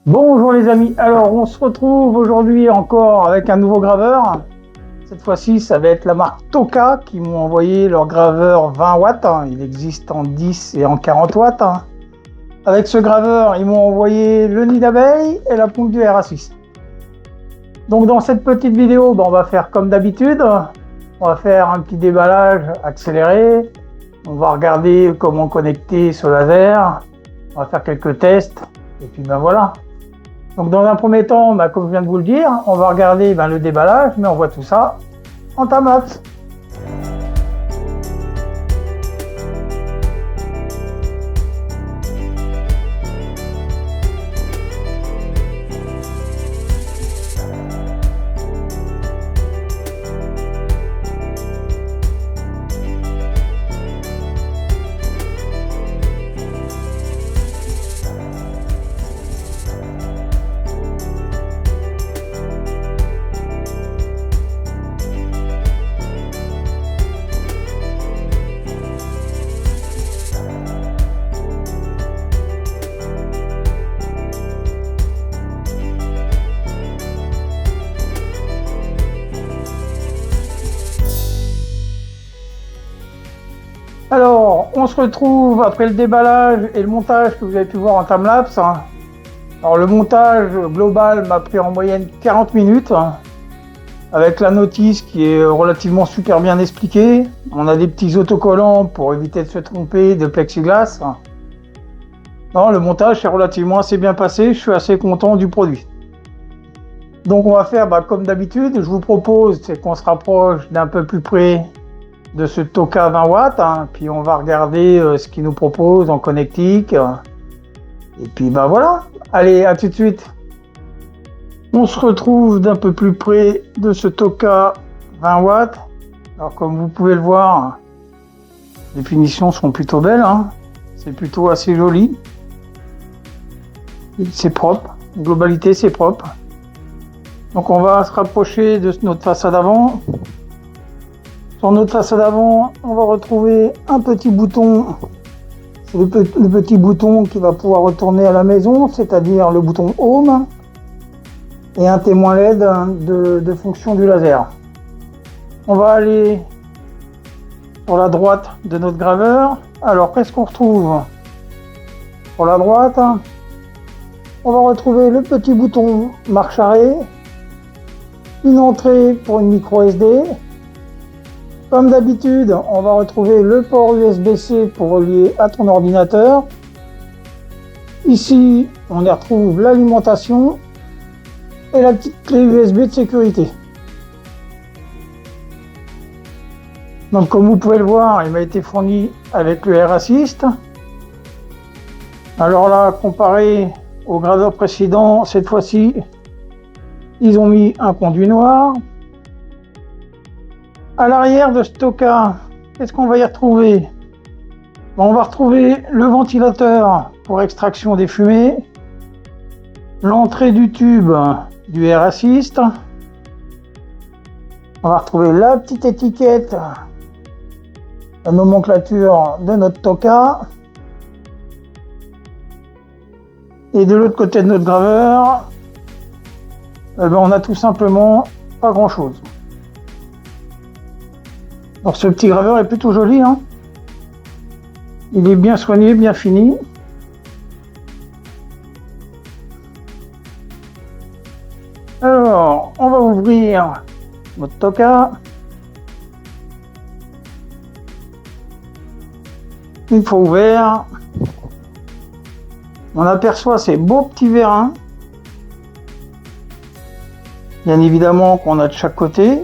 Bonjour les amis, alors on se retrouve aujourd'hui encore avec un nouveau graveur. Cette fois-ci ça va être la marque Toka qui m'ont envoyé leur graveur 20 watts. Il existe en 10 et en 40 watts. Avec ce graveur ils m'ont envoyé le nid d'abeille et la pompe du RA6. Donc dans cette petite vidéo on va faire comme d'habitude. On va faire un petit déballage accéléré. On va regarder comment connecter ce laser. On va faire quelques tests et puis voilà. Donc dans un premier temps, comme je viens de vous le dire, on va regarder le déballage, mais on voit tout ça en time-lapse. Alors, on se retrouve après le déballage et le montage que vous avez pu voir en time-lapse. Alors, le montage global m'a pris en moyenne 40 minutes, avec la notice qui est relativement super bien expliquée. On a des petits autocollants pour éviter de se tromper de plexiglas. Non, le montage s'est relativement assez bien passé, je suis assez content du produit. Donc, on va faire comme d'habitude, je vous propose qu'on se rapproche d'un peu plus près de ce Toka 20 watts, puis on va regarder ce qu'il nous propose en connectique, et puis voilà, allez, à tout de suite. On se retrouve d'un peu plus près de ce Toka 20 watts. Alors comme vous pouvez le voir, les finitions sont plutôt belles, c'est plutôt assez joli, c'est propre, en globalité c'est propre. Donc on va se rapprocher de notre façade avant. Sur notre façade avant, on va retrouver un petit bouton. C'est le petit bouton qui va pouvoir retourner à la maison, c'est-à-dire le bouton Home, et un témoin LED de fonction du laser. On va aller sur la droite de notre graveur. Alors, qu'est-ce qu'on retrouve? Sur la droite, on va retrouver le petit bouton marche arrêt, une entrée pour une micro SD. Comme d'habitude, on va retrouver le port USB-C pour relier à ton ordinateur. Ici, on y retrouve l'alimentation et la petite clé USB de sécurité. Donc comme vous pouvez le voir, il m'a été fourni avec le RA6. Alors là, comparé au graveur précédent, cette fois-ci, ils ont mis un conduit noir. À l'arrière de ce Toka, qu'est-ce qu'on va y retrouver? On va retrouver le ventilateur pour extraction des fumées, l'entrée du tube du RA6. On va retrouver la petite étiquette, la nomenclature de notre Toka. Et de l'autre côté de notre graveur, on a tout simplement pas grand-chose. Alors ce petit graveur est plutôt joli, Il est bien soigné, bien fini. Alors, on va ouvrir notre Toka. Une fois ouvert, on aperçoit ces beaux petits vérins. Bien évidemment qu'on a de chaque côté,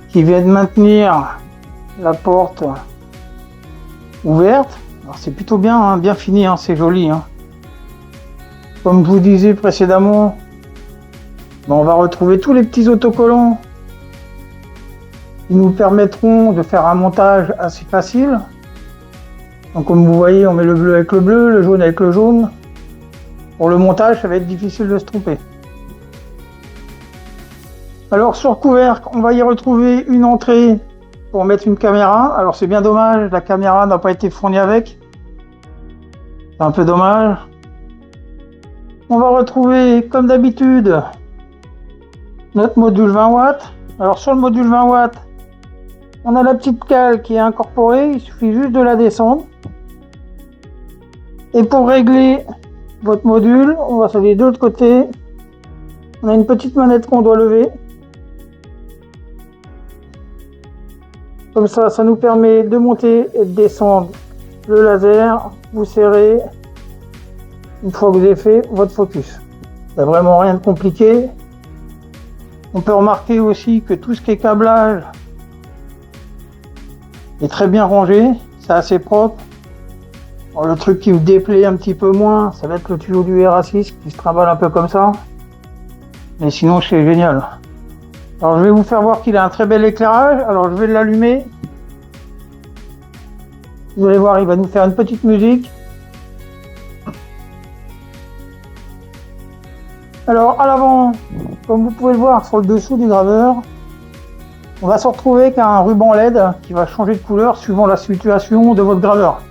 qui viennent maintenir la porte ouverte. Alors c'est plutôt bien, bien fini, c'est joli. Comme je vous disais précédemment, on va retrouver tous les petits autocollants qui nous permettront de faire un montage assez facile. Donc comme vous voyez, on met le bleu avec le bleu, le jaune avec le jaune. Pour le montage, ça va être difficile de se tromper. Alors sur le couvercle, on va y retrouver une entrée pour mettre une caméra. Alors c'est bien dommage, la caméra n'a pas été fournie avec. C'est un peu dommage. On va retrouver, comme d'habitude, notre module 20 watts. Alors sur le module 20 watts, on a la petite cale qui est incorporée, il suffit juste de la descendre. Et pour régler votre module, on va s'aller de l'autre côté. On a une petite manette qu'on doit lever. Comme ça nous permet de monter et de descendre le laser. Vous serrez une fois que vous avez fait votre focus. Il n'y a vraiment rien de compliqué. On peut remarquer aussi que tout ce qui est câblage est très bien rangé, c'est assez propre. Alors, le truc qui vous déplaît un petit peu moins, ça va être le tuyau du RA6 qui se trimballe un peu comme ça. Mais sinon c'est génial. Alors je vais vous faire voir qu'il a un très bel éclairage. Alors je vais l'allumer. Vous allez voir, il va nous faire une petite musique. Alors à l'avant, comme vous pouvez le voir sur le dessous du graveur, on va se retrouver avec un ruban LED qui va changer de couleur suivant la situation de votre graveur.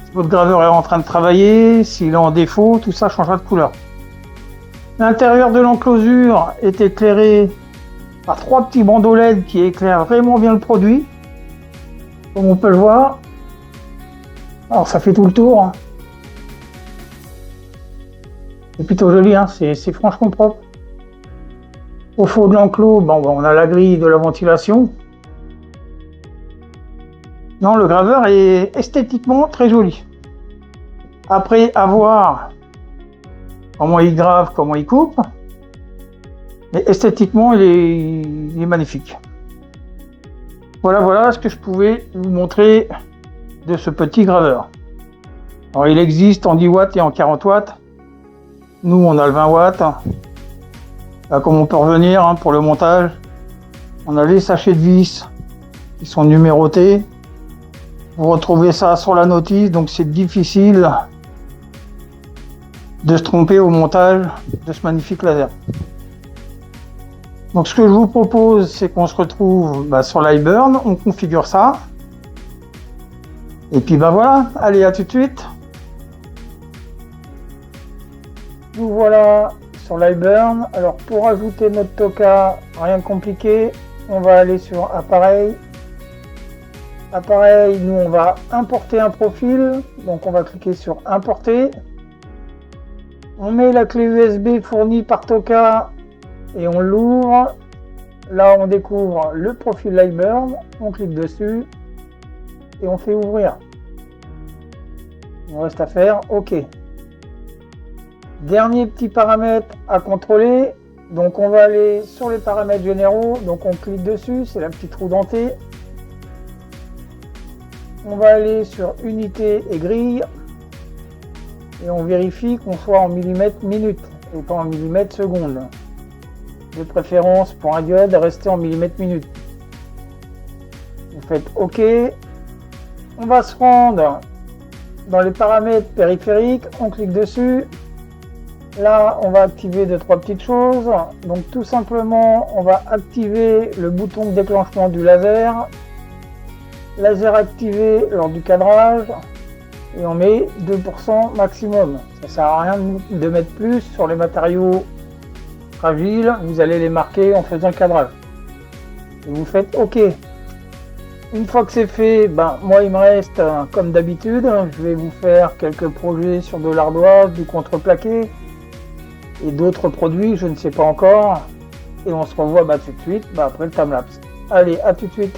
Si votre graveur est en train de travailler, s'il est en défaut, tout ça changera de couleur. L'intérieur de l'enclosure est éclairé par 3 petits bandeaux LED qui éclairent vraiment bien le produit, comme on peut le voir. Alors ça fait tout le tour. C'est plutôt joli, hein, c'est franchement propre. Au fond de l'enclos, on a la grille de la ventilation. Non, le graveur est esthétiquement très joli. Après, à voir comment il grave, comment il coupe. Mais esthétiquement, il est magnifique. Voilà ce que je pouvais vous montrer de ce petit graveur. Alors, il existe en 10 watts et en 40 watts. Nous, on a le 20 watts. Là, comme on peut revenir pour le montage, on a les sachets de vis qui sont numérotés. Vous retrouvez ça sur la notice, donc c'est difficile de se tromper au montage de ce magnifique laser. Donc ce que je vous propose, c'est qu'on se retrouve sur l'iBurn, on configure ça. Et puis voilà, allez, à tout de suite. Nous voilà sur l'iBurn. Alors pour ajouter notre Toka, rien de compliqué, on va aller sur appareil. Appareil, nous on va importer un profil, donc on va cliquer sur importer. On met la clé USB fournie par Toka et on l'ouvre. Là on découvre le profil l'iBurn, on clique dessus et on fait ouvrir. Il reste à faire OK. Dernier petit paramètre à contrôler, donc on va aller sur les paramètres généraux, donc on clique dessus, c'est la petite roue dentée. On va aller sur unité et grille et on vérifie qu'on soit en millimètres minute et pas en millimètres seconde. De préférence pour un diode, rester en millimètres minute. Vous faites OK. On va se rendre dans les paramètres périphériques, on clique dessus. Là, on va activer 2-3 petites choses. Donc tout simplement, on va activer le bouton de déclenchement du laser. Laser activé lors du cadrage. Et on met 2% maximum. Ça sert à rien de mettre plus sur les matériaux fragiles. Vous allez les marquer en faisant le cadrage. Et vous faites OK. Une fois que c'est fait, moi il me reste, comme d'habitude, je vais vous faire quelques projets sur de l'ardoise, du contreplaqué et d'autres produits, je ne sais pas encore. Et on se revoit tout de suite après le timelapse. Allez, à tout de suite.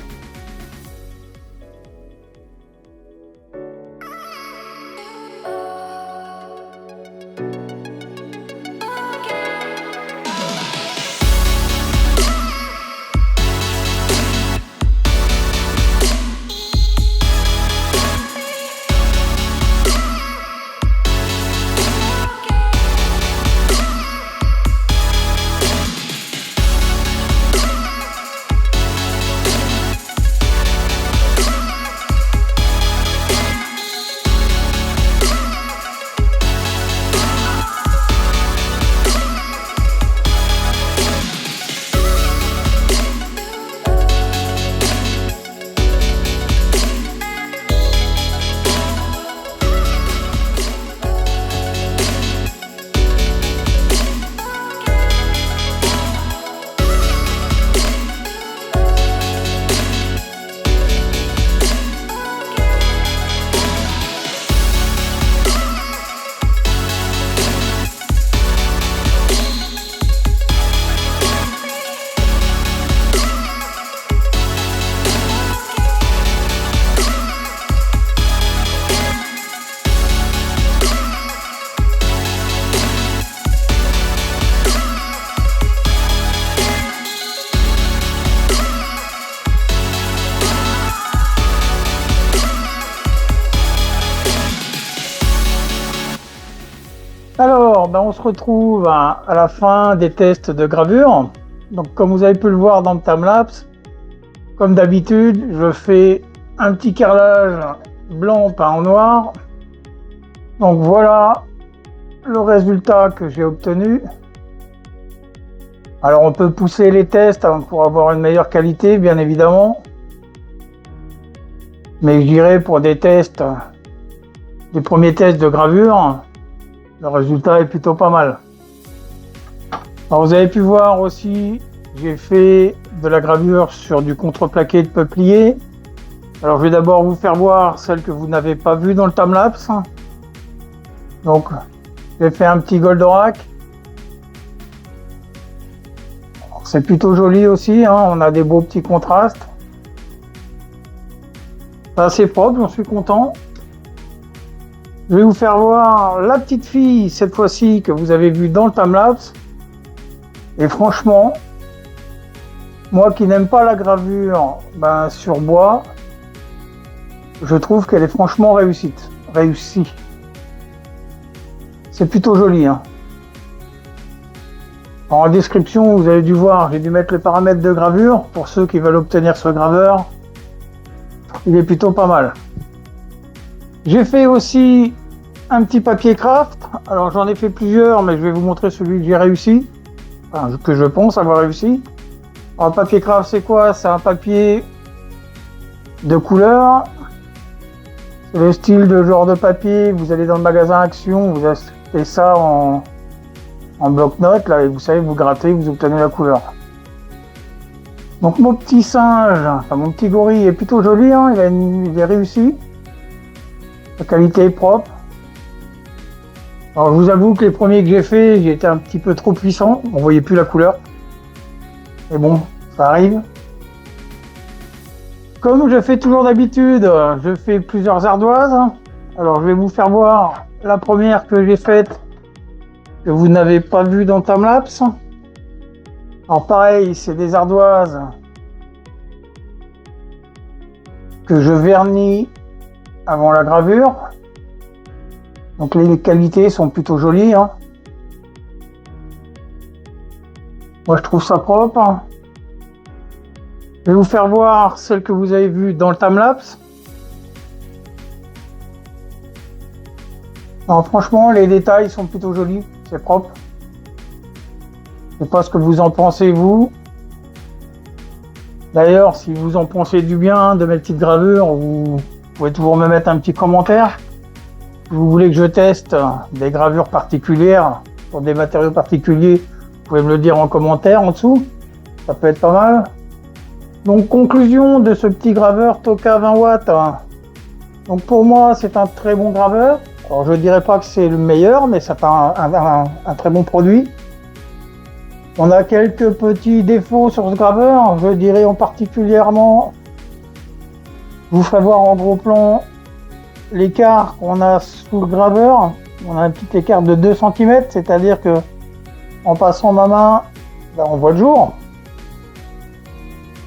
Alors, on se retrouve à la fin des tests de gravure. Donc, comme vous avez pu le voir dans le timelapse, comme d'habitude, je fais un petit carrelage blanc peint en noir. Donc voilà le résultat que j'ai obtenu. Alors on peut pousser les tests pour avoir une meilleure qualité, bien évidemment. Mais je dirais pour des tests, des premiers tests de gravure, le résultat est plutôt pas mal. Alors vous avez pu voir aussi, j'ai fait de la gravure sur du contreplaqué de peuplier. Alors je vais d'abord vous faire voir celle que vous n'avez pas vue dans le timelapse. Donc j'ai fait un petit Goldorak. C'est plutôt joli aussi, hein, on a des beaux petits contrastes. C'est assez propre, j'en suis content. Je vais vous faire voir la petite fille, cette fois-ci, que vous avez vue dans le timelapse. Et franchement, moi qui n'aime pas la gravure sur bois, je trouve qu'elle est franchement réussie. C'est plutôt joli, hein. En description, vous avez dû voir, j'ai dû mettre les paramètres de gravure pour ceux qui veulent obtenir ce graveur. Il est plutôt pas mal. J'ai fait aussi un petit papier craft. Alors j'en ai fait plusieurs, mais je vais vous montrer celui que j'ai réussi, enfin, que je pense avoir réussi. Alors, le papier craft, c'est quoi? C'est un papier de couleur. C'est le style de genre de papier. Vous allez dans le magasin Action, vous achetez ça en bloc-notes, là, et vous savez, vous grattez, vous obtenez la couleur. Donc mon petit singe, enfin mon petit gorille est plutôt joli, hein, il est réussi. La qualité est propre. Alors je vous avoue que les premiers que j'ai fait, j'ai été un petit peu trop puissant, on voyait plus la couleur. Mais bon, ça arrive. Comme je fais toujours d'habitude, je fais plusieurs ardoises. Alors je vais vous faire voir la première que j'ai faite, que vous n'avez pas vu dans le timelapse. Alors pareil, c'est des ardoises que je vernis avant la gravure. Donc les qualités sont plutôt jolies, hein. Moi je trouve ça propre. Je vais vous faire voir celle que vous avez vue dans le timelapse. Alors franchement, les détails sont plutôt jolis, c'est propre. Je sais pas ce que vous en pensez, vous. D'ailleurs, si vous en pensez du bien de mes petites gravures, vous pouvez toujours me mettre un petit commentaire. Si vous voulez que je teste des gravures particulières sur des matériaux particuliers, vous pouvez me le dire en commentaire en dessous. Ça peut être pas mal. Donc, conclusion de ce petit graveur Toka 20 watts. Donc, pour moi, c'est un très bon graveur. Alors, je ne dirais pas que c'est le meilleur, mais c'est un très bon produit. On a quelques petits défauts sur ce graveur. Je dirais en particulièrement, je vous ferai voir en gros plan l'écart qu'on a sous le graveur. On a un petit écart de 2 cm, c'est-à-dire que en passant ma main, on voit le jour.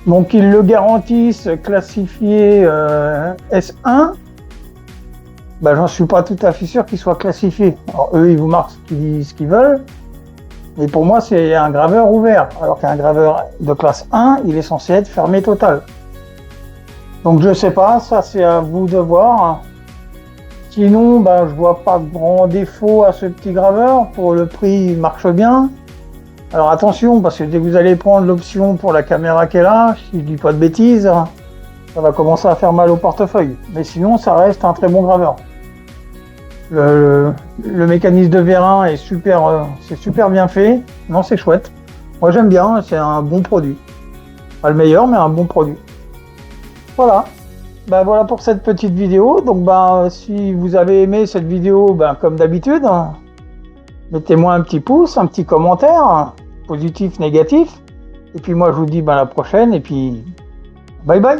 Donc ils le garantissent classifié S1. J'en suis pas tout à fait sûr qu'il soit classifié. Alors eux, ils vous marquent ce qu'ils veulent. Mais pour moi, c'est un graveur ouvert. Alors qu'un graveur de classe 1, il est censé être fermé total. Donc je sais pas, ça c'est à vous de voir. Sinon, je vois pas de grand défaut à ce petit graveur. Pour le prix, il marche bien. Alors attention, parce que dès que vous allez prendre l'option pour la caméra qui est là, si je dis pas de bêtises, ça va commencer à faire mal au portefeuille. Mais sinon, ça reste un très bon graveur. Le mécanisme de vérin est c'est super bien fait. Non, c'est chouette. Moi, j'aime bien. C'est un bon produit. Pas le meilleur, mais un bon produit. Voilà. Voilà pour cette petite vidéo. Donc, si vous avez aimé cette vidéo, comme d'habitude, mettez-moi un petit pouce, un petit commentaire, positif, négatif. Et puis moi, je vous dis à la prochaine. Et puis, bye bye.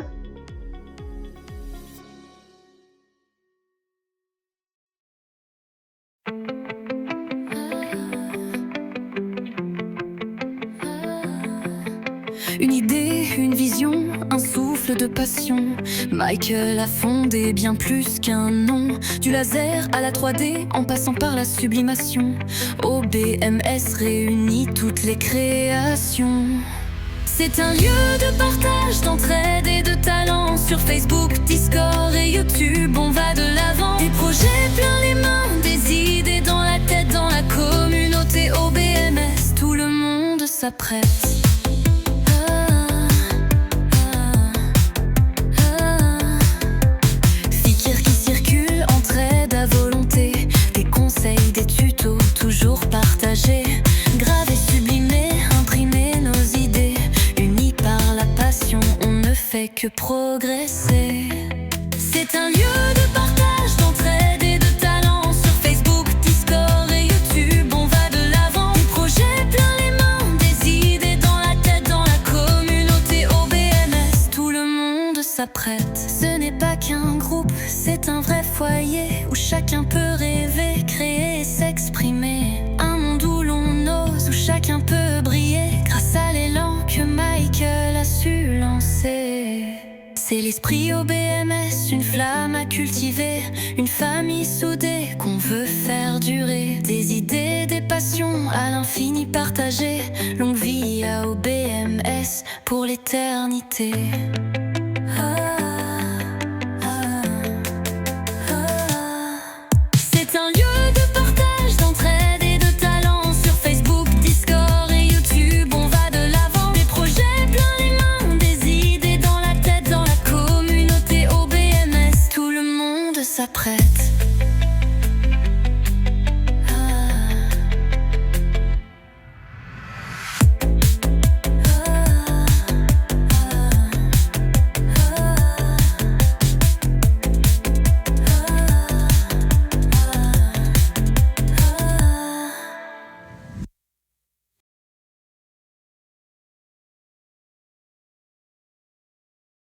Une idée, une vision, un souffle de passion. Michael a fondé bien plus qu'un nom. Du laser à la 3D, en passant par la sublimation. OBMS réunit toutes les créations. C'est un lieu de partage, d'entraide et de talent. Sur Facebook, Discord et YouTube, on va de l'avant. Des projets plein les mains, des idées dans la tête. Dans la communauté OBMS, tout le monde s'apprête. Fikir qui circule, entraide à volonté. Des conseils, des tutos, toujours partagés. Gravés, sublimés, imprimer nos idées. Unis par la passion, on ne fait que progresser. C'est un lieu de partage, d'entraide et de talent. Sur Facebook, Discord et YouTube, on va de l'avant. Des projets plein les mains, des idées dans la tête. Dans la communauté OBMS, tout le monde s'apprête. Ce n'est pas qu'un groupe, c'est un vrai foyer où chacun peut rêver, créer et s'exprimer. Un monde où l'on ose, où chacun peut briller grâce à l'élan que Michael a su lancer. C'est l'esprit OBMS, une flamme à cultiver, une famille soudée qu'on veut faire durer. Des idées, des passions à l'infini partagées. Longue vie à OBMS pour l'éternité.